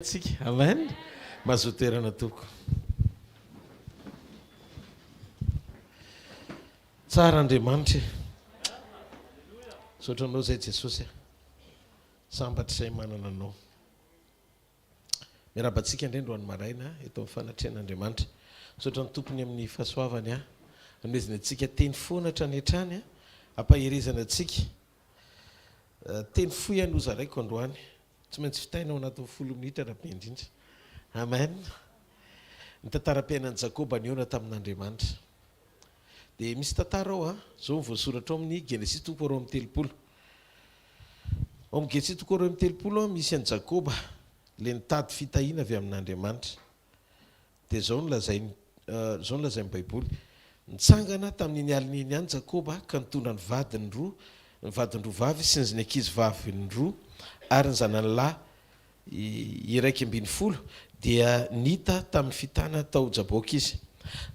Amen. Mazotoerana toko. Tsara Andriamanitra. Sotranao zay Jesosy. Sambatra say manana anao. Miarabantsika indrindra ho any maraina eto amin'ny fanatrehan'Andriamanitra. Sotran'ny tompony amin'ny fahasoavany a. Anomezana antsika teny foana hatranetrany a. Ampaherezana antsika. Teny fohy no zaraiko androany. Tsy maintsy fitaina ao anatin'ny 10 minitra rabe indrindra. Amen. Ny tantaram-piainan'i Jakoba niona tamin'Andriamanitra. Dia misy tantara ao zao voasoratra ao amin'ny Genesis 3:30. Ao amin'ny Genesis 3:30 misy an'i Jakoba le nitady fitahiana avy amin'Andriamanitra. Dia zao no lazain'ny Baiboly. Nitsangana tamin'ny alin'iny any Jakoba ka nitondra ny vadiny roa vavy sy ny ankizy vaviny roa ary ny zanany lahy iraiky ambin'ny folo dia nita tamin'ny fitana tao Jaboka izy.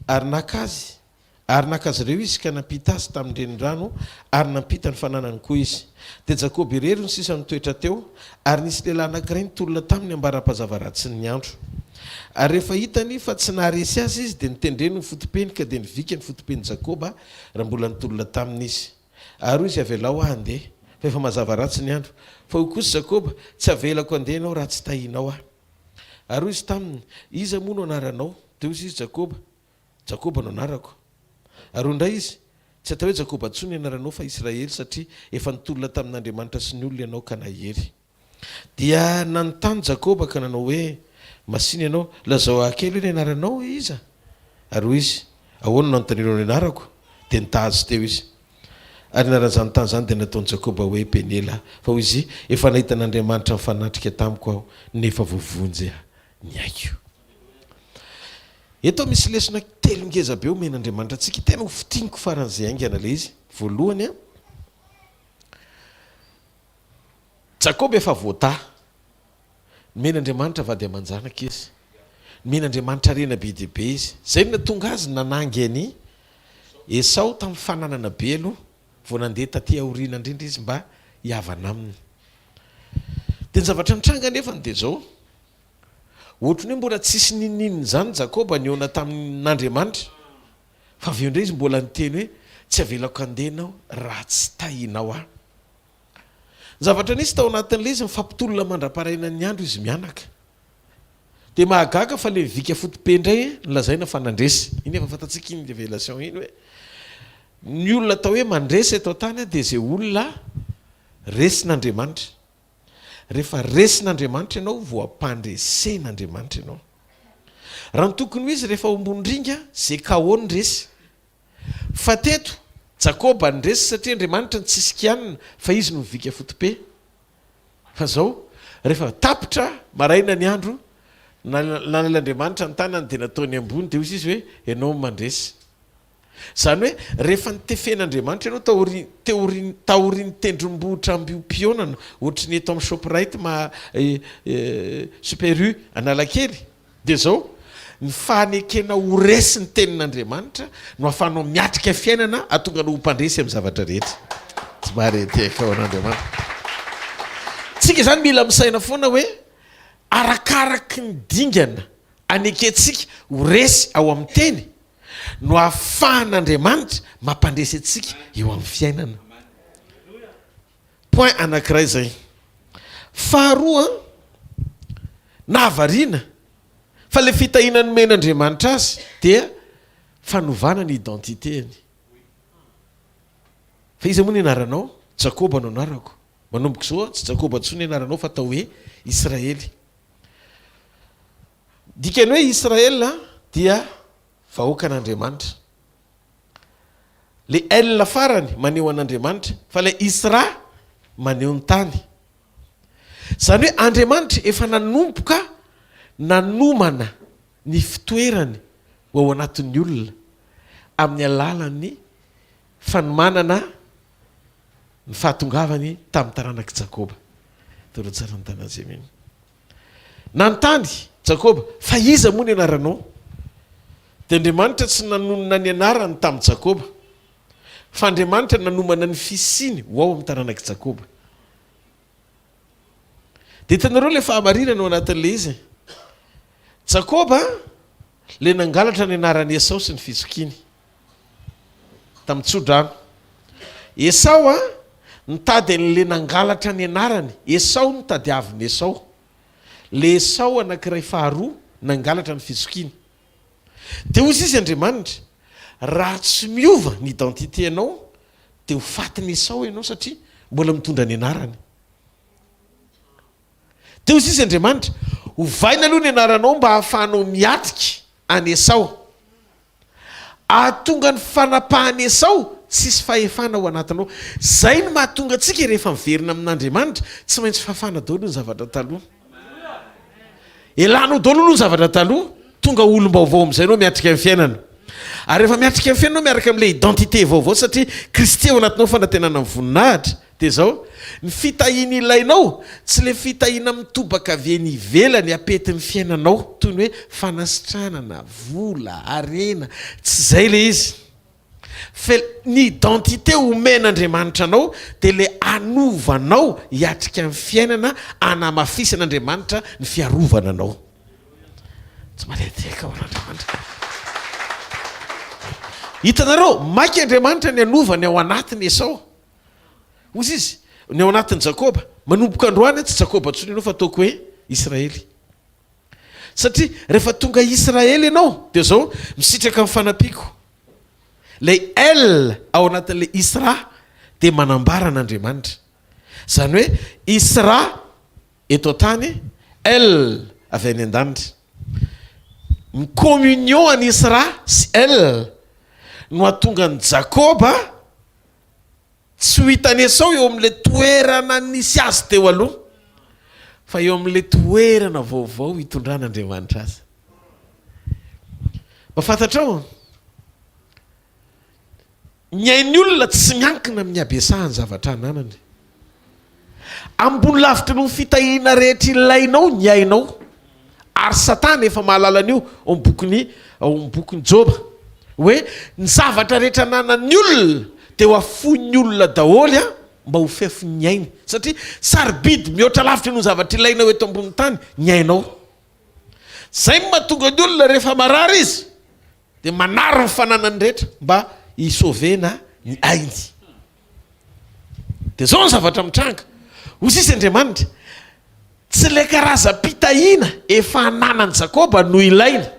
Ary nakazy ireo izy ka nampita azy tamin'ny renirano ary nampita ny fananany koa izy. Dia Jakoba irery ny sisa nitoetra teo ary nisy lehilahy anankiray nitolona taminy ambara-pazava ratsy ny andro. Ary rehefa hitany fa tsy naharesy azy izy dia nitendreny ny fotopeny ka dia nivika ny fotopeny Jakoba raha mbola nitolona taminy izy. Ary izy avelao handeha fa efa mazava ratsy ny andro. Fa ho kosa Jakoba tsy avelako handeha ianao raha tsy tahinao aho. Ary izy taminy iza moa no anaranao? Dia izy Jakoba no anarako. Ary indray izy tsy atao hoe Jakoba intsony anaranao fa Israely satria efa nitolona tamin'Andriamanitra sy ny olona ianao ka nahery. Dia nanontany Jakoba ka nanao hoe masiny ianao lazao kely hoe ny anaranao iza? Ary izy ahoana no anontanireo ny anarako? Dia nitazy teo izy. Ary naran'izany tany zany dia nataon'i Jakoba hoe Penela fa hoy izy efa nahita n'Andriamanitra mifanatrika tamiko aho nefa voavonjy ny aiko. Eto misy lesona telo ngeza be omen'Andriamanitra antsika tena ho fitiniko faran'izay aingana le izy. Voalohany Jakoba efa voata men'Andriamanitra vady aman-janaka izy. Men'Andriamanitra rena be dia be izy. Zay no natonga azy nanangy any Esau tamin'ny fananana be aloha vao nandeha taty aoriana indrindra izy mba hiavana aminy. Dia ny zavatra nitranga nefany dia zao ohatrany hoe mbola tsisy ninininy zany Jakoba niona tamin'Andriamanitra fa avy eo indray izy mbola niteny hoe tsy avelako handeha ianao raha tsy tahinao aho. Zavatra nisy tao anatin'ilay izy mifampitolona mandra-paraina ny andro izy mianaka. Dia mahagaga fa le mivika fotope indray nolazaina fa nandresy. Iny efa fantatsika iny révélation iny hoe ny olona atao hoe mandresy eto tany dia izay olona resin'Andriamanitra. Rehefa resin'Andriamanitra ianao voampandresen'Andriamanitra ianao. Raha ny tokony ho izy rehefa ombondringa zay kahony resy. Fa teto Jakoba ndresy satria Andriamanitra ny tsisikianina fa izy no mivika fotope. Fa zao rehefa tapitra maraina ny andro nan'Andriamanitra ny tanany dia nataony ambony dia izy hoe ianao mandresy. Zany hoe rehefa nitefen'Andriamanitra ianao taoriny tendrombohitra ambio-pionana ohatry ny eto amin'ny Shoprite Super U Analakely. Dia zao ny fanekena ho resy ny tenin'Andriamanitra no ahafahanao miatrika fiainana atonga no ho mpandresy amin'ny zavatra rehetra. Tsy mahareteka ao an'Andriamanitra. Tsika zany mila misaina foana hoe arakaraky ny dingana aneketsika ho resy ao amin'ny teny no ahafahan'Andriamanitra mampandresy antsika eo amin'ny fiainana. Point anankiray zay. Faharoa nahavariana fa le fitahiana ny men'Andriamanitra azy dia fanovana ny identitény. Fa iza moa ny anaranao? Jakoba no anarako. Manomboka izao tsy Jakoba intsony ny anaranao fa atao hoe Israely. Dikany hoe Israel dia vahoaka an'Andriamanitra. Le L farany maneho an'Andriamanitra fa le Isra maneho ny tany. Zany hoe Andriamanitra efa nanomana ny fitoerany ao anatin'ny olona amin'ny alalan'ny fanomanana ny fahatongavany tamin'ny taranak'i Jakoba. Toro tsara ny tanàna zay miny. Nanontany Jakoba fa iza moa ny anaranao? Dia Andriamanitra tsy nanonona ny anarany tamin'ny Jakoba fa Andriamanitra nanomana ny fisiny ho ao amin'ny taranak'i Jakoba. dia hitanareo le fahamarinana ao anatin'le izy Jakoba le nangalatra ny anarany Esau sy ny fizokiny tamin'ny tsodrano. Esau nitady an'le nangalatra ny anarany. Esau nitady aviny Esau. Le Esau anankiray faharoa nangalatra ny fizokiny. Dia hozy izy Andriamanitra, raha tsy miova ny identité anao dia ho fatiny Esau ianao satria mbola mitondra ny anarany. Dia hozy izy Andriamanitra, hovaina aloha ny anaranao mba hahafahanao miatrika any Esau. Ahatonga ny fanapahany Esau tsisy fahefana ao anatinao. Zay no mahatonga antsika rehefa miverina amin'Andriamanitra tsy maintsy fahafana daholo ny zavatra taloha. Elanao daholo ny zavatra taloha, tonga olom-baovao amin'izay anao miatrika amin'ny fiainana. Ary rehefa miatrika amin'ny fiainana miaraka amin'ilay identité vaovao satria Kristy ao anatinao fanantenana amin'ny voninahitra. Dia zao ny fitahiana ilainao tsy le fitahiana mitobaka avy eny ivelany apetin'ny fiainanao toy ny hoe fanasitranana, vola, arena, tsy zay le izy. Fa ny identité omen'Andriamanitra anao dia le anovanao hiatrika amin'ny fiainana anamafisan'Andriamanitra ny fiarovana anao. Tsy maleteka ao Andriamanitra. Hitanareo, maiky Andriamanitra ny anovany ao anatiny Esau. Ozy izy, ny ao anatin'ny Jakoba, manomboka androany tsy Jakoba ntsony ianao fa ataoko hoe Israely. Satria rehefa tonga Israely ianao dia zao misitraka amin'ny fanampiko. Lay L ao anatin'le Isra dia manambara an'Andriamanitra. Zany hoe Isra eto an-tany, L avy any an-danitra. Communion any Isra sy L no ahatonga ny Jakoba tsy ho hitany Esau eo amin'le toerana nisy azy teo aloha, fa eo amin'le toerana vaovao hitondran'Andriamanitra azy. Mba fantatrao, ny ain'ny olona tsy miankina amin'ny abesahany zavatra ananany. Ambony lavitra no fitahiana rehetra ilainao ny ainao. Ary Satana efa mahalala an'io ao amin'ny bokin'ny Joba hoe ny zavatra rehetra ananan'ny olona dia ho afon'ny olona daholo mba ho fefon'ny ainy. Satria sarobidy mihoatra lavitra no zavatra ilainao eto ambony tany ny ainao. Zay mahatonga ny olona rehefa marary izy dia manary ny fananany rehetra mba hisovena ny ainy. Dia zao ny zavatra mitranga. Hozy izy Andriamanitra, tsy le karazam-pitahiana efa ananan'ny Jakoba no ilaina,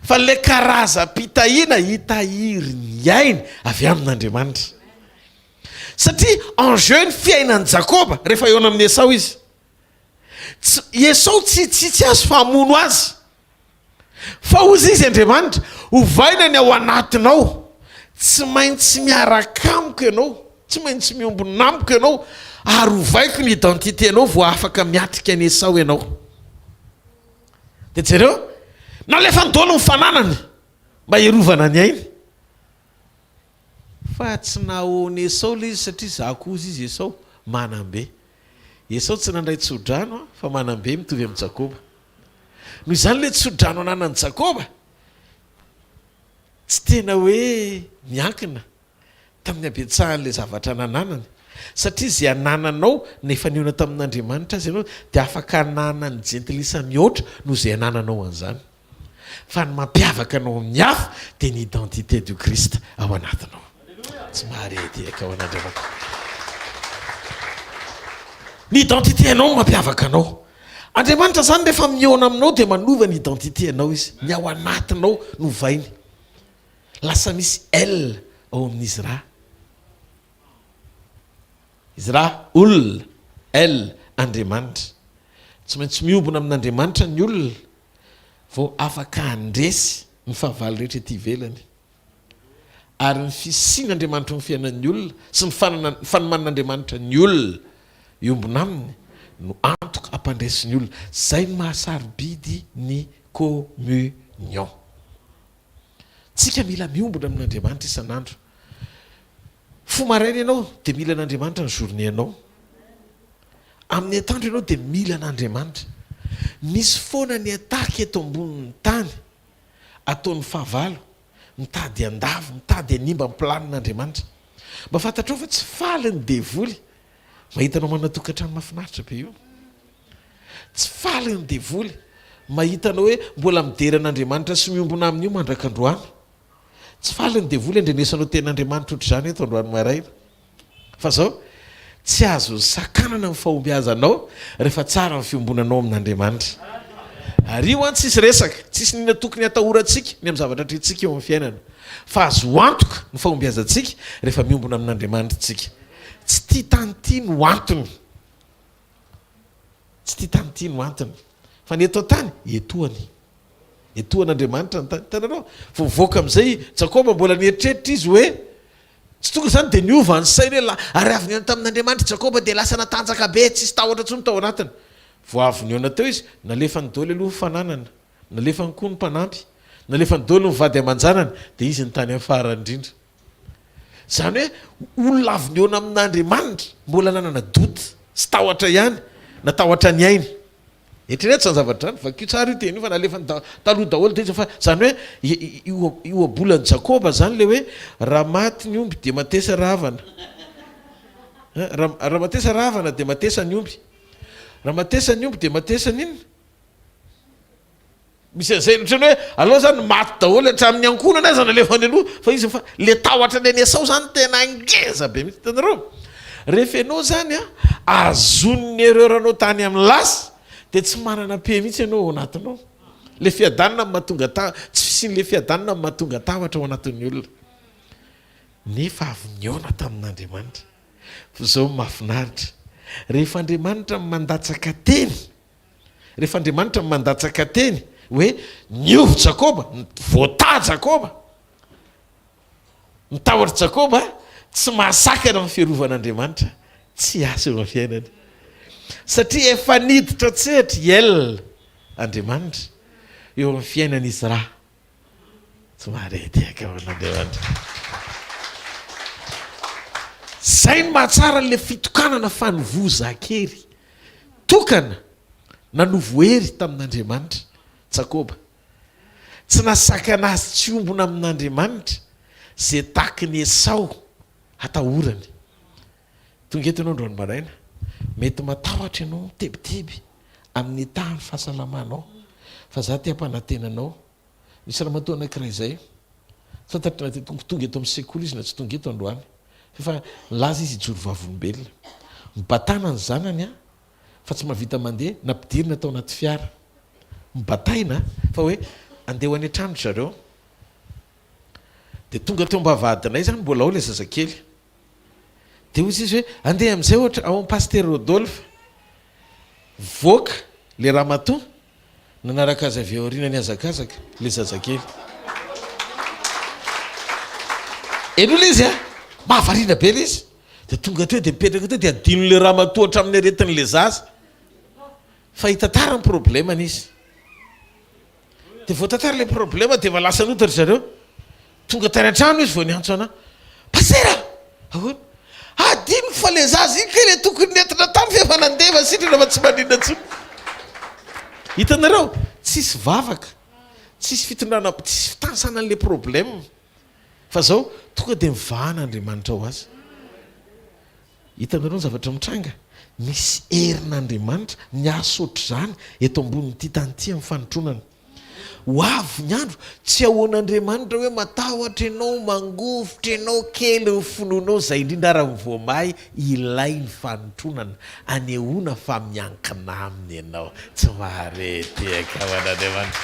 fa le karazam-pitahiana hitahiry ny ainy avy amin'Andriamanitra. Satria enjeu ny fiainan'ny Jakoba rehefa eo amin'ny Esau izy. Esau tsy azo fahamono azy. Fa hozy izy Andriamanitra, hovaina ny ao anatinao. Tsy maintsy miaraka amiko ianao, tsy maintsy miombona amiko ianao, ary hovaiko ny identité anao vao afaka miatrika ny Esau ianao. Dia jereo, nalefa nydolo ny fananany mba hiarovana ny ainy. Fa tsy nahoany Esau le izy satria zako ozy izy Esau manambe. Esau tsy nandray tsodrano fa manambe mitovy amin'ny Jakoba. Noho izany le tsodrano ananan'ny Jakoba tsy tena hoe miankina tamin'ny abetsahan'le zavatra nananany. Satria zay anananao nefa niona tamin'Andriamanitra azy ianao dia afaka ananany jentilisa mihoatra no zay anananao an'izany. Fa ny mampiavaka anao amin'ny hafa dia ny identité du Christ ao anatinao. Tsy mahareteka ao an'Andriamanitra. Ny identité anao mampiavaka anao. Andriamanitra zany rehefa miona aminao dia manova ny identité anao izy. Ny ao anatinao no vainy. Lasa misy L ao amin'ny Isra. Isra, olona, L, Andriamanitra. Tsy maintsy miombona amin'Andriamanitra ny olona vao afaka handresy ny fahavalo rehetra ety ivelany. Ary ny fisian'Andriamanitra ny fiainan'ny olona sy ny fanomanan'Andriamanitra ny olona iombona aminy no antoka hampandresy ny olona. Zay ny mahasarobidy ny communion. Tsika mila miombona amin'Andriamanitra isan'andro. Fomaraina ianao dia mila an'Andriamanitra ny journée anao. Amin'ny atoandro ianao dia mila an'Andriamanitra. Misy foana ny ataka eto ambonin'ny tany ataon'ny fahavalo, mitady andavo, mitady animba amin'ny planin'Andriamanitra. Mba fantatrao fa tsy faly ny devoly. Mahitanao manatokantrano mahafinaritra be io. tsy faly ny devoly mahitanao hoe mbola mideran'andriamanitra sy miombona amin'io mandrakandroany tsy faly ny devoly andrenesanao ten'andriamanitra ohatr'izany eto androany maraina fa zao tsy azo sakanana ny fahombiazanao rehefa tsara ny fiombonanao amin'andriamanitra ary io an tsisy resaka tsisy nina tokony hatahorantsika ny amin'ny zavatra tretsika eo amin'ny fiainana fa azo antoka ny fahombiazantsika rehefa miombona amin'andriamanitra tsika tsy tia tanyty no antony tsy tia tanyty no antony fa ny eto tany etoan'andriamanitra ny tany tananao vovoaka amin'izay Jakoba mbola nieritreritra izy hoe tsy tonga zany de niova ny sainy hoe ary avy niona tamin'andriamanitra Jakoba de lasa natanjaka be tsisy tahotra tsony tao anatiny vo avy niona teo izy nalefa ny daoly aloha ny fananana nalefa ny koa ny mpanampy nalefa ny daoly ny vady aman-janany de izy ny tany afara indrindra zany hoe olona avy niona amin'andriamanitra mbola nanana doty sy tahotra ihany na tahotra ny ainy etrrehetra zany zavatra zany vakio tsara io teny io fa nalefa ny taloha daholo de izy fa zany hoe io abolany Jakoba zany le hoe raha maty ny omby de matesa ravana raha matesa ravana de matesa ny omby raha matesa ny omby de matesa n'inona misy an'izay ohatrany hoe aloha zany maty daholo hatramin'ny ankonana azy nalefa ny aloha fa izy fa le tahotra ny anesao zany tena angeza be mihitsy tanareo rehefa ianao zany a azon'ny ereranao tany amin'ny lasa de tsy manana pe mihitsy ianao ao anatinao le fiadanina amin'ny mahatonga tsy fisiny le fiadanina amin'ny mahatonga tahotra ao anatin'ny olona nefa avy niona tamin'andriamanitra zao mahafinaritra rehefa andriamanitra mandatsaka teny rehefa andriamanitra mandatsaka teny hoe niovy Jakoba voata Jakoba mitahotra Jakoba tsy mahasakana amin'ny fiarovanaandriamanitra tsy asa eo amin'ny fiainana satria efa niditra tsehatra andriamanitra eo amin'ny fiainan'izy raha tsy mahareteka amin'andriamanitra zay ny mahatsara le fitokanana fanovoza-kery tokana nanovohery tamin'andriamanitra Jakoba tsy nasakana azy tsy ombona amin'andriamanitra zay taky ny Esau atahorany tonga eto ianao androany maraina mety matahotra ianao mitebiteby amin'ny tany fahasalamanao fa za ty ampanantenanao misy raha matoa anankiray zay fantatry tonga eto amin'ny sekoly izy na tsy tonga eto androany fa laza izy ijoro vavolombelona mibatana ny zanany fa tsy mahavita mandeha nampidirina tao anaty fiara mibataina fa hoe andeha ho any an-trano zareo de tonga teo mbavadinay zany mbola ao le zazakely de ozy izy hoe andeha am'izay ohatra ao paster Rodolphe voaka le raha matoa nanaraka azy avy aoriana ny azakazaka le zazakely enola izy mahavarina be le izy de tonga teo de mipetraka teo de adino le raha matoa hatramin'ny aretin'le zaza fa hitatara ny problemany izy de voatatara le problema de valasa notatra zareo tonga tany an-trano izy vao niantso ana pasera ahoana adino fa le zaza iny ke le tokony nentina tany fefa nandeva sitrana fa tsy maninona tsony hitanareo tsisy vavaka tsisy fitondrana tsisy fitansana n'le problème fa zao tonga de mivahan'andriamanitra ao azy hitanareo ny zavatra mitranga misy herin'andriamanitra miasa ohatr'izany eto ambonin'ity tanyty amin'ny fanotronana ho avy ny andro tsy ahoan'andriamanitra hoe matahotra ianao mangovotra ianao kely ny finoanao zay indrindra raha mivoamay ilay ny fanotronana anehoana fa miankina aminy ianao tsy mahareteka hoan'andriamanitra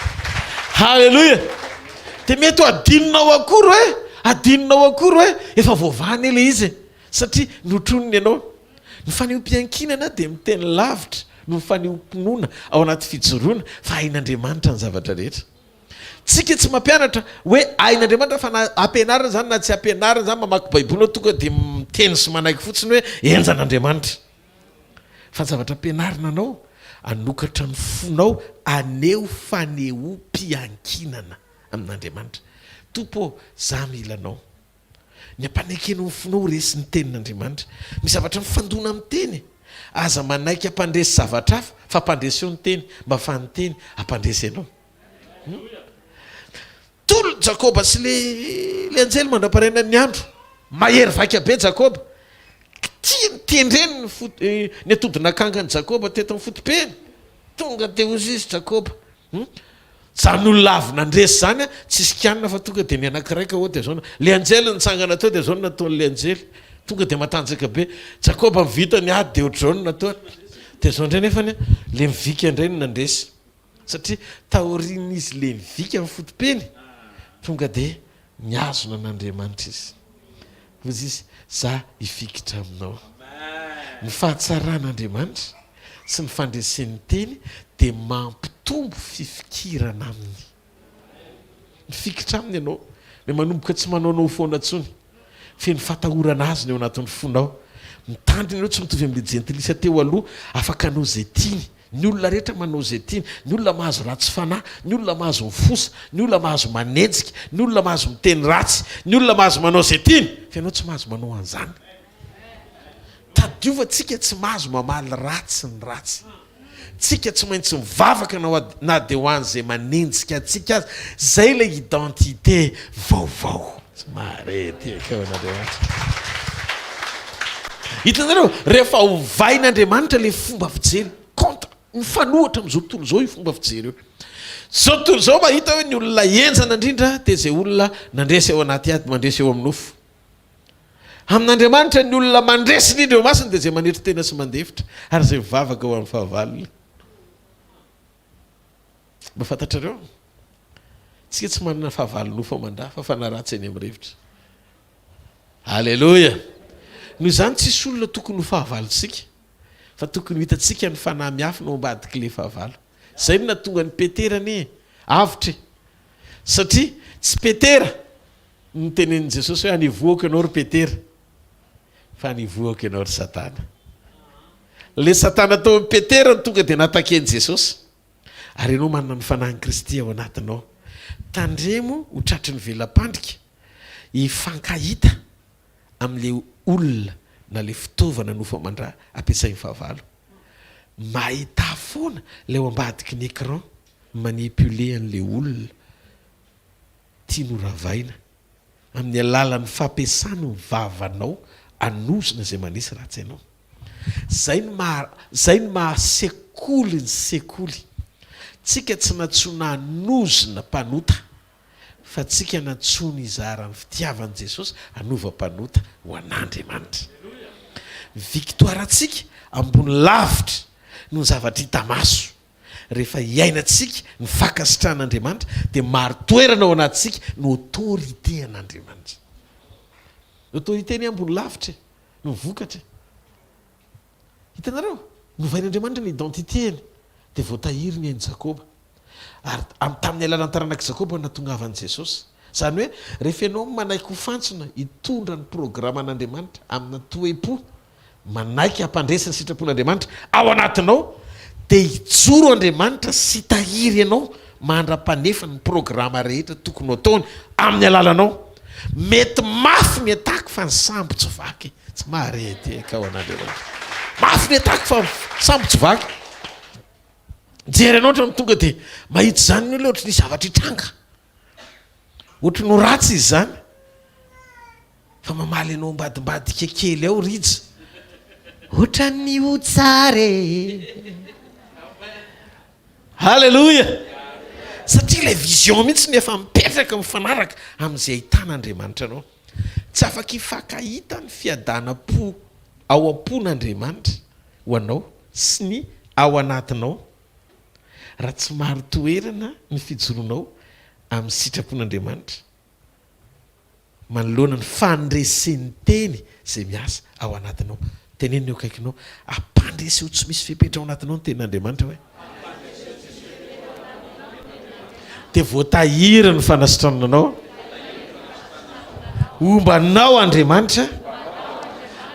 halleloia de mety ho adinonao akory hoe efa voavany ele izy satria notronony ianao ny faneom-piankinana de miteny lavitra no nyfaneom-pinoana ao anaty fijoroana fa hain'andriamanitra ny zavatra rehetra tsika tsy mampianatra hoe hain'andriamanitra fa na ampianarina zany na tsy ampianarina zany mamaky baibolinao tonga de miteny sy manaiky fotsiny hoe enjan'andriamanitra fa ny zavatra ampianarina anao anokatra ny fonao aneo faneom-piankinana amin'andriamanitra tompo za milanao ny ampanekeno ny fonao resy ny tenin'andriamanitra misy zavatra mifandona amin'ny teny aza manaiky ampandresy zavatra hafa fa ampandresy eo ny teny mba fa ny teny ampandresy ianao tolo Jakoba sy le anjely mandra-paraina ny andro mahery vaika be Jakoba tia ny tendreny ny atodinakangany Jakoba teto amin'ny fotopeny tonga de ozy izy Jakoba zan'olona avy nandresy zany a tsisy kianina fa tonga de ny anakiraika o de zao le anjely nitsangana tao de zao nataon'le anjely tonga de matanjaka be Jakoba mivita ny ady de ohatr'izao natao de zao ndray nefany le mivika indray no nandresy satria taorian'izy le mivika amin'ny fotopeny tonga de miazona n'Andriamanitra izy ozy izy za ifikitra aminao ny fahatsaràn'Andriamanitra sy ny fandresen'ny teny de mampitombo fifikirana aminy mifikitra aminy ianao le manomboka tsy manaonao foana tsony fe ny fatahorana azy ny eo anatin'ny fonao mitandrina eo tsy mitovy amin'le jentilisa teo aloha afaka anao zay tiany ny olona rehetra manao zay tiany ny olona mahazo ratsy fanahy ny olona mahazo mifosa ny olona mahazo manenjika ny olona mahazo miteny ratsy ny olona mahazo manao zay tiany fa ianao tsy mahazo manao an'izany tadiovatsika tsy mahazo mamaly ratsy ny ratsy tsika tsy maintsy mivavaka na de ho an'izay manenjika atsika azy zay le identité vaovao tsy marety akaon'Andriamanitra hitanareo rehefa hovain'Andriamanitra le fomba fijery konta mifanohatra am'izao tontolo zao io fomba fijery io zao tontolo zao mahita hoe ny olona enjana indrindra de zay olona nandresy ao anaty ady mandresy eo amin'nofo amin'Andriamanitra ny olona mandresy indrindra eo masiny de zay manetry tena sy mandefitra ary zay mivavaka ho amin'ny fahavalony mba fantatrareo tsika tsy manana fahavalonofo ao mandra fa fanaratsy eny amin'ny rivitra halleloja noho izany tsisy olona tokony ho fahavalontsika fa tokony hitatsika ny fanahy miafy no ambadiky le fahavalo zay no natonga ny peterany avitra satria tsy petera ny tenen'i Jesosy hoe anivoaka ianao ry petera fa anivoaka ianao ry satana le satana tao amin'ny petera ny tonga de natakeny Jesosy ary ianao manana ny fanahin'i Kristy ao anatinao tandremo ho tratry ny velam-pandrika hifankahita amin'le olona na le fitaovana nofo mandra ampiasain'ny fahavalo mahita foana le ao ambadiky ny écran manipule an'le olona tia noravaina amin'ny alalan'ny fampiasany ny vavanao anozona zay manisy ratsy ianao zay ny mahasekoly ny sekoly tsika tsy natsona anozona mpanota fa tsika natsony izarany fitiavan'i Jesosy anova-panota ho an'Andriamanitra victoire atsika ambony lavitra no zavatra hita maso rehefa iainantsika ny fakasitran'Andriamanitra de maro toerana ao anatsika no autorité an'Andriamanitra autorité ny ambony lavitra no mivokatra hitanareo novain'Andriamanitra ny identitény de voatahiry ny ain'i Jakoba ary tamin'ny alalan'ny taranak'i Jakoba natongavan'i Jesosy zany hoe rehefa ianao manaiky ho fantsona hitondra ny programa an'Andriamanitra amina toe-po manaiky hampandresy ny sitrapon'Andriamanitra ao anatinao de hijoro Andriamanitra sy tahiry ianao mandra-panefa ny programa rehetra tokony ataony amin'ny alalanao mety mafy ny ataky fa ny sambo tsy vaky tsy marety ka ao an'Andriamanitra mafy ny ataky fa sambo tsy vaky jery anao ohatrany tonga de mahita zany ny olona ohatry ny zavatra hitranga ohatry no ratsy izy zany fa mamaly ianao mbadimbadika kely ao rija ohatrany otsare halleloja satria la vision mihitsy ny efa mipetraka mifanaraka amin'izay ahitan'Andriamanitra anao tsy afaka hifankahita ny fiadana-po ao am-pon'Andriamanitra ho anao sy ny ao anatinao raha tsy maro toerana ny fijoronao amin'ny sitrapon'Andriamanitra manoloana ny fandresen'ny teny zay miasa ao anatinao teneniny eo akaikinao ampandresy eo tsy misy fepetra ao anatinao ny tenin'Andriamanitra hoe de voatahiry ny fanasitrananao ombanao Andriamanitra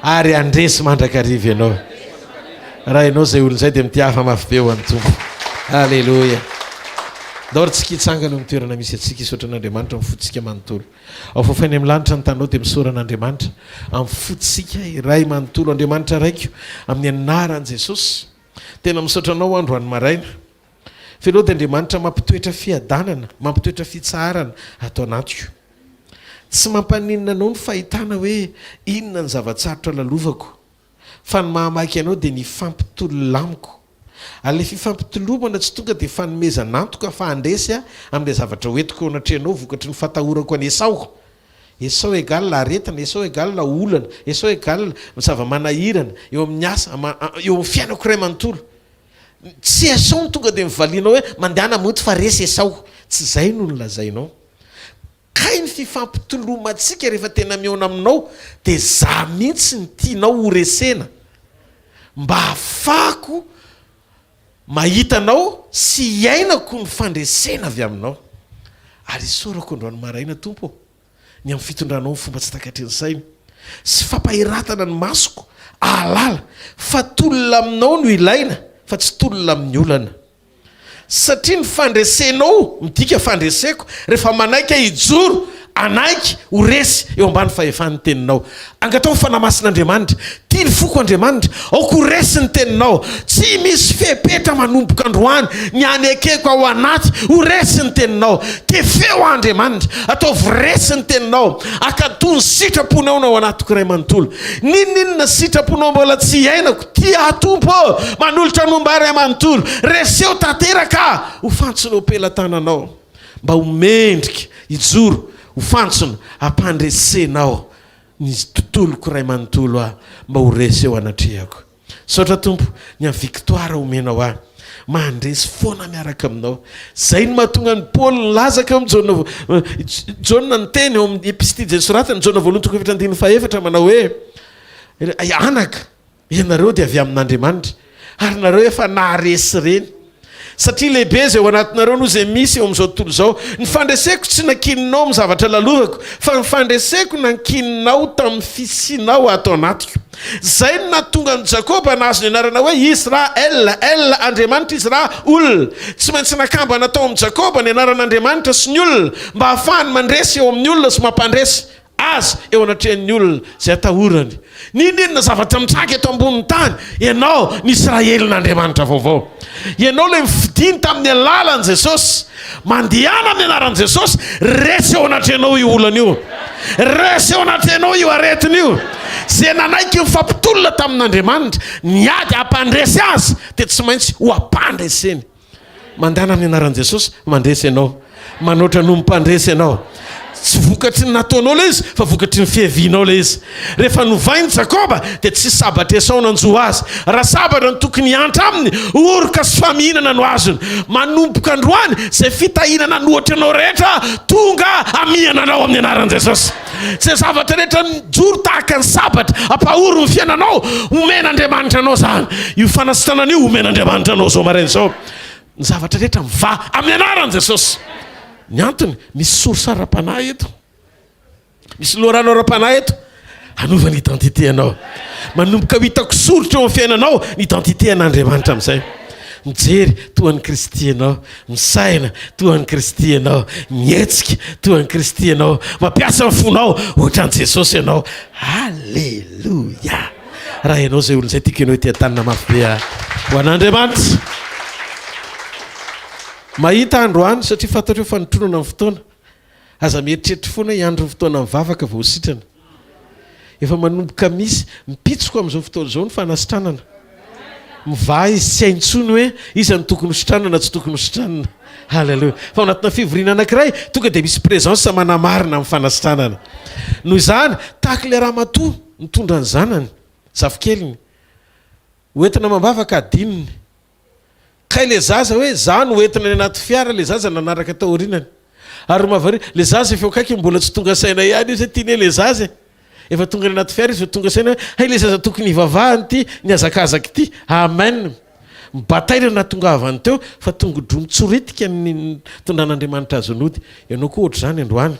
ary andresy mandrakariva ianao raha ianao zay olon'izay de mitiafa mafy be ho an'ny tompo halleloja daory tsika hitsangana amin'ny toerana misy atsika isotra an'Andriamanitra amin'ny fotsika manontolo ao fofainy amin'ny lanitra ny tanao de misoran'Andriamanitra amin'ny fotsika iray manontolo Andriamanitra raiko amin'ny anaran'i Jesosy tena misaotra anao androany maraina fa ianao de Andriamanitra mampitoetra fiadanana mampitoetra fitsarana atao anatiko tsy mampaninina anao ny fahitana hoe inona ny zavatsarotra lalovako fa ny mahamaiky anao de ny fampitololamiko ary le fifampitolomana tsy tonga dia fanomezanantoka fa andresy a amin'ilay zavatra hoetiko anatrehanao vokatry ny fatahorako any Esau égal la aretina, Esau égal la olana, Esau égal zava-manahirana eo amin'ny asa eo amin'ny fiainako iray manontolo. Tsy Esau tonga dia mivalianao hoe mandehana moty fa resy Esau, tsy zay no nolazainao. Kay ny fifampitolomantsika rehefa tena miona aminao dia za mihitsy ny tianao ho resena mba hafako mahitanao sy hiainako ny fandresena avy aminao. Ary isorako androany maraina tompo ny amin'ny fitondranao ny fomba tsy takatry ny sainy sy fampahiratana ny masoko ahalala fa tolona aminao no ilaina fa tsy tolona amin'ny olana. Satria ny fandresenao midika fandreseko rehefa manaiky hijoro anaiky ho resy eo ambany fahefan'ny teninao. Angatao fanamasin'Andriamanitra, tia ny foko Andriamanitra, aoko ho resy ny teninao. Tsy misy fepetra manomboka androany ny anekeko ao anaty ho resy ny teninao. Tefeo Andriamanitra, ataovy resy ny teninao. Akatony sitraponao ao anatiko iray manontolo. Ninona sitraponao mbola tsy iainako? Tia Tompo, manolotra nomba iray manontolo. Reseo tanteraka ho fantsonao pelantananao mba homendrika hijoro ho fantsona hampandresenao ny tontoloko iray manontolo aho mba ho resy eo anatrehako. Saotra Tompo ny amin'ny victoire omenao ahy mandresy foana miaraka aminao. Zay no mahatonga ny Paul nilazaka amin'ny Jauna ny teny eo amin'ny epistily soratany Jauna voalohany toko efatra andiny faefatra manao hoe anaka ianareo dia avy amin'Andriamanitra ary nareo efa naharesy reny. Satria lehibe zay ao anatinareo no zay misy eo amin'izao tontolo izao. Ny fandreseko tsy nankininao amin'ny zavatra lalovako fa ny fandreseko nankininao tamin'ny fisinao ato anatiko. Zay no nahatonga ny Jakoba nahazo ny anarana hoe Israel, Andriamanitra Israel. Tsy maintsy nakamba natao amin'ny Jakoba ny anaran'Andriamanitra sy ny olona mba hahafahany mandresy eo amin'ny olona sy mampandresy azy eo anatrehan'ny olona zay atahorany. Ninona zavatra mitraka eto ambonin'ny tany? Ianao ny Israelin'Andriamanitra vaovao. Ianao le mifidiny tamin'ny alalan'i Jesosy, mandehana amin'ny anaran'i Jesosy, resy eo anatrehanao io olana io. Resy eo anatrehanao io aretina io. Zay nanaiky mifampitolona tamin'Andriamanitra niady hampandresy azy dia tsy maintsy ho hampandreseny. Mandehana amin'ny anaran'i Jesosy mandresy ianao, manoatra no mimpandresy ianao. Tsy vokatry ny nataonao le izy fa vokatry ny fihevinao le izy. Rehefa novainy Jakoba dia tsy sabatra Esau nanjo azy. Raha sabatra ny tokony hiantra aminy, oroka sy famihinana no azony. Manomboka androany zay fitahinana nohatranao rehetra tonga amihana anao amin'ny anaran'i Jesosy. Zay zavatra rehetra mijoro tahaka ny sabatra hampahoro ny fiainanao, omen'Andriamanitra anao zany. Io fanasitranana io omen'Andriamanitra anao zao maraina zao. Ny zavatra rehetra miva amin'ny anaran'i Jesosy. Ny antony misy source ara-panahy eto, misy loharano ara-panahy eto, hanova ny identité anao. Manomboka hitako soritra eo amin'ny fiainanao ny identité an'Andriamanitra amin'izay. Mijery toa ny Kristy ianao, misaina toa ny Kristy ianao, mietsika toa ny Kristy ianao, mampiasa ny fonao ohatran'i Jesosy ianao. Halleluja. Raha ianao zay olona zay tiako ianao ity tanana mafy be ho an'Andriamanitra. Mahita androany satria fantatreo fanotronana amin'ny fotoana. Aza mieritreritra foana hiandro ny fotoana mivavaka vao sitrana. Efa manomboka misy mipitsoko amin'izao fotoana izao ny fanasitranana. Miva izy tsy haintsony hoe iza ny tokony hositranana tsy tokony hositranana. Halleluja. Fa anatina fivoriana anankiray tonga dia misy présence manamarina amin'ny fanasitranana. Noho izany tahaka ilay ramatoa mitondra ny zanany, zafikeliny, hoentina mambavaka adininy. Kay le zaza hoe za no entina ny anaty fiara, le zaza nanaraka taorinany. Ary mavari le zaza efa kaiky mbola tsy tonga saina ihany izy tiany le zaza. Efa tonga ny anaty fiara izy tonga saina hay le zaza tokony hivavahany ty, ny azakazaka ty. Amen. Mbataina natongavany teo fa tongodro mitsoritika ny tondran'Andriamanitra azonody. Ianao koa ohatr' zany androany.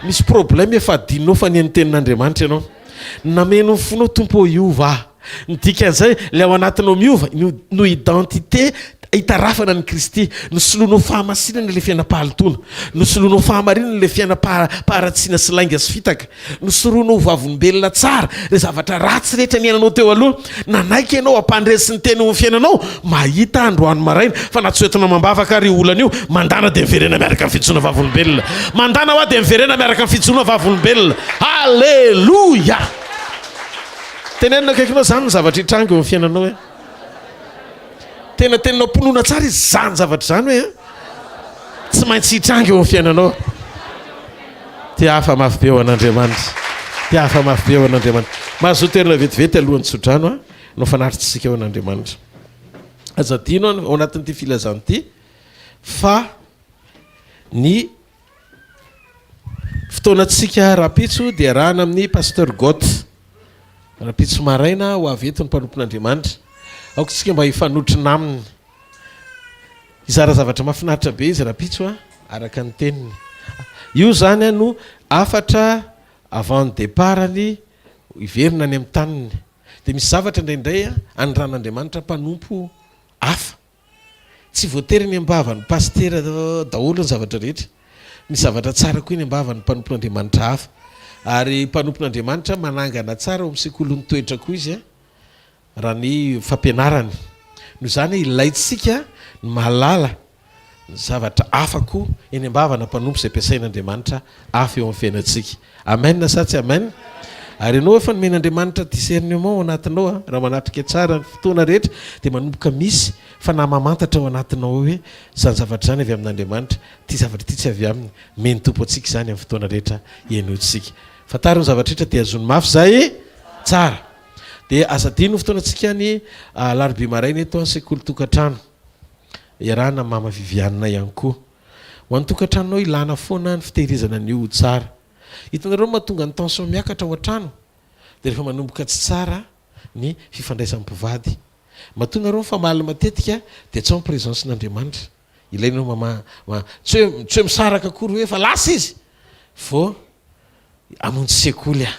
Misy problème efa adinao fa ny tenin'Andriamanitra ianao. Nameno ny fonao Tompo iova. Ny dikan'izay le ao anatinao miova no identité hitarafana ny Kristy. Nosoloanao fahamasinana le fiainam-pahalotona, nosoloanao fahamarinana le fiainam-paharatsiana sy lainga sy fitaka, nosoroanao vavolombelona tsara le zavatra ratsy rehetra niainanao teo aloha. Nanaiky ianao hampandresy ny teny ny fiainanao. Mahita androany maraina fa na tsy hoentina mambavaka ary olana io mandana dia miverena miaraka amin'ny fijona vavolombelona. Mandana hoa dia miverena miaraka amin'ny fijona vavolombelona. Halleluja. Tenenina akaikinao zany ny zavatra hitranga eo amin'ny fiainanao hoe tena tenanao mponona tsara izy zany zavatra zany hoe tsy maintsy hitranga eo amin'ny fiainanao. Tiafa mafy be ho an'Andriamanitra. Tiafa mafy be ho an'Andriamanitra. Mahazotoerana vetivety alohan'ny tsodrano a no fanaritsitsika eo an'Andriamanitra. Azadino ao anatin'ity filazana ity fa ny fotoanantsika rapitso dia rahana amin'ny pasteur Got. Rapitso maraina ho avy eto ny mpanompon'Andriamanitra. Aoko tsika mba hifanotrina aminy. Izara zavatra mahafinaritra be izy rapitso a araka ny teniny. Io zany a no afatra avant départany hiverina any amin'ny taniny. Dia misy zavatra indraindray a aniran'Andriamanitra mpanompo hafa. Tsy voatery ny ambavany pastera daholo ny zavatra rehetra. Misy zavatra tsara koa ny ambavany mpanompon'Andriamanitra hafa. Ary mpanompon'Andriamanitra manangana tsara ao amin'ny sekoly ny toetra koa izy raha ny fampianarany. No zany ilaitsika ny mahalala ny zavatra afako eny ambavana mpanompo izay ampiasain'Andriamanitra hafa eo amin'ny fiainantsika. Amen sa tsy amen? Ary ianao efa nomen'Andriamanitra discernement ao anatinao raha manatrika tsara ny fotoana rehetra dia manomboka misy fanamamantatra ao anatinao hoe zany zavatra zany avy amin'Andriamanitra, ty zavatra ty tsy avy aminy, meny tompo antsika zany amin'ny fotoana rehetra ienotsika. Fantariny zavatra rehetra dia azony mafy zay tsara. Dia azadino fotoanantsika ny larobia maraina eto sekoly tokantrano. Iarahana mama Vivianina ihany koa. Ho an'ny tokantranonao ilana foana ny fitehirizana an'io tsara. Hitanareo mahatonga ny tension miakatra ao an-trano dia rehefa manomboka tsy tsara ny fifandraisam-pivady. Mahatonga reo mifamaly matetika dia tsy ao ny présence n'Andriamanitra. Ilainao tsy hoe misaraka akory hoe fa lasa izy vao amonjy sekoly a.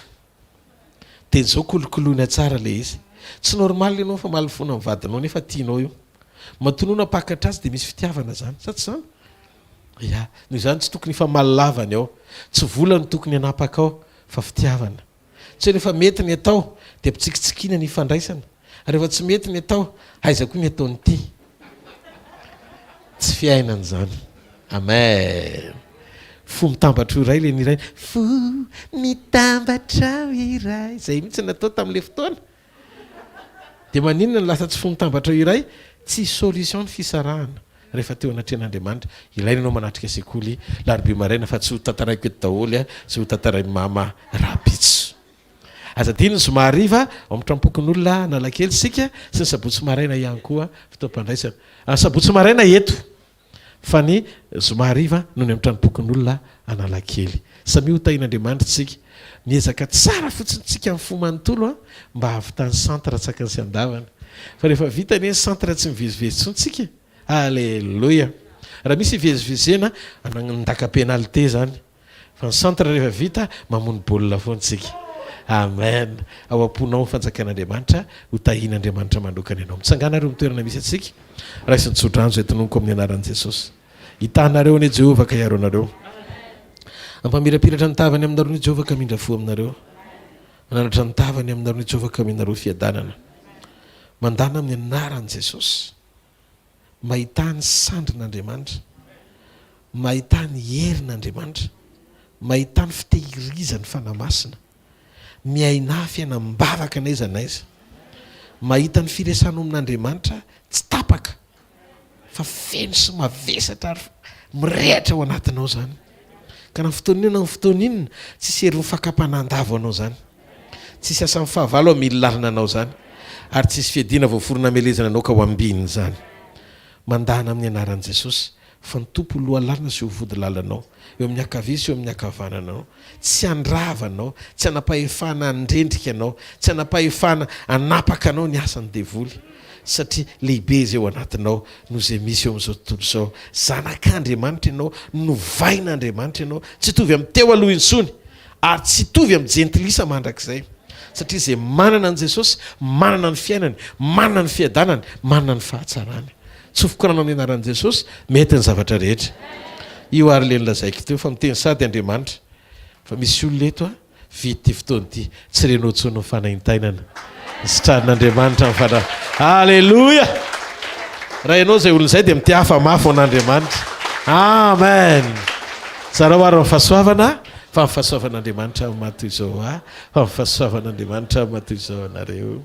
Dia zao kolokoloina tsara le izy. Tsy normal ianao mifamaly foana amin'ny vadinao nefa tianao io. Matonona pakatra azy dia misy fitiavana zany sa tsy zany? Ya, noho izany tsy tokony famaly lavany ao. Tsy volany tokony hanapaka ao fa fitiavana. Tsy hoe rehefa mety ny atao dia mpitsikitsikina ny ifandraisana. Ary rehefa tsy mety ny atao, aiza koa ny ataon'ity. Tsy fiainana zany. Amen. Fo mitambatra iray le ny iray. Fo mitambatra iray. Zay mihitsy natao tamin'ilay fotoana. Dia maninona ny lasa tsy fo mitambatra iray? Tsy solution ny fisarahana. Rehefa teo anatrehan'Andriamanitra, ilaina ianao manatrika sekoly larobia maraina fa tsy ho tantaraiko eto daholo tsy ho tantarainy mama rapitso. Azadino ny zoma hariva ao amin'ny trampokon'olona Analakely sika sy ny sabotsy maraina ihany koa fitaom-pandraisana. Sabotsy maraina eto fa ny zoma hariva no ny amin'ny trampokon'olona Analakely. Samy ho tahin'Andriamanitra tsika. Miezaka tsara fotsiny tsika amin'ny fo manontolo mba hahavitany centre tsaka ny sy andavana. Fa rehefa vita ny centre tsy mivezivezy tsontsika. Alleluia. Raha misy ivezivezena ndaka pénalité zany. Fa ny centre rehefa vita mamono baolina foantsika. Amen. Ao amponao fanjakan'Andriamanitra ho tahin'Andriamanitra mandokany ianao. Mitsangana reo mitoerana misy atsika. Raha isy nitsodranjo zay tononoko amin'ny anaran'i Jesosy. Hitanareo anie Jehovah ka hiaro anareo. Ampamirapiratra ny tavany aminareo ny Jehovah ka mindra fo aminareo. Manaratra ny tavany aminareo ny Jehovah ka minareo fiadanana. Mandana amin'ny anaran'i Jesosy. Mahitany sandrin'Andriamanitra, mahitany herin'Andriamanitra, mahitany fitehirizany fanamasina, miainafy anambavaka n'aiza n'aiza, mahitany firesana amin'Andriamanitra tsy tapaka fa feno sy mavesatra ary mirehatra ao anatinao zany. Ka na fotoaninona ny fotoaninona tsisy hery mifakapanandavo anao zany, tsisy asa mifahavalo amin'ny lalina anao zany, ary tsisy fiadiana voaforona amelezana anao ka ho ambininy zany. Mandana amin'ny anaran'i Jesosy fa ny tompo lohalalina sy ho vody lalanao eo amin'ny akavia sy eo amin'ny akavananao. Tsy andravanao, tsy anapahefana andrendrika anao, tsy anapahefana anapaka anao ny asany devoly satria lehibe izy eo anatinao no izay misy eo amin'izao tontolo izao. Zanak'Andriamanitra ianao, novain'Andriamanitra ianao, tsy tovy amin'ny teo aloha intsony ary tsy tovy amin'ny jentilisa mandrakizay satria izay manana an' Jesosy manana ny fiainany, manana ny fiadanany, manana ny fahatsarany. Tsofokorana amin'ny anaran'i Jesosy mety ny zavatra rehetra. Io ary le nilazaiko teo fa miteny sady Andriamanitra fa misy olona eto vity fotoana ity tsy renao tsony ny fanahintainana. Sitran'Andriamanitra amin'ny fana. Alleluia. Raha ianao zay olona izay dia mitiafa mafy an'Andriamanitra. Amen. Tsara ho ary amin'ny fahasoavana fa amin'ny fahasoavan'Andriamanitra matoy izao fa amin'ny fahasoavan'Andriamanitra matoy izao anareo.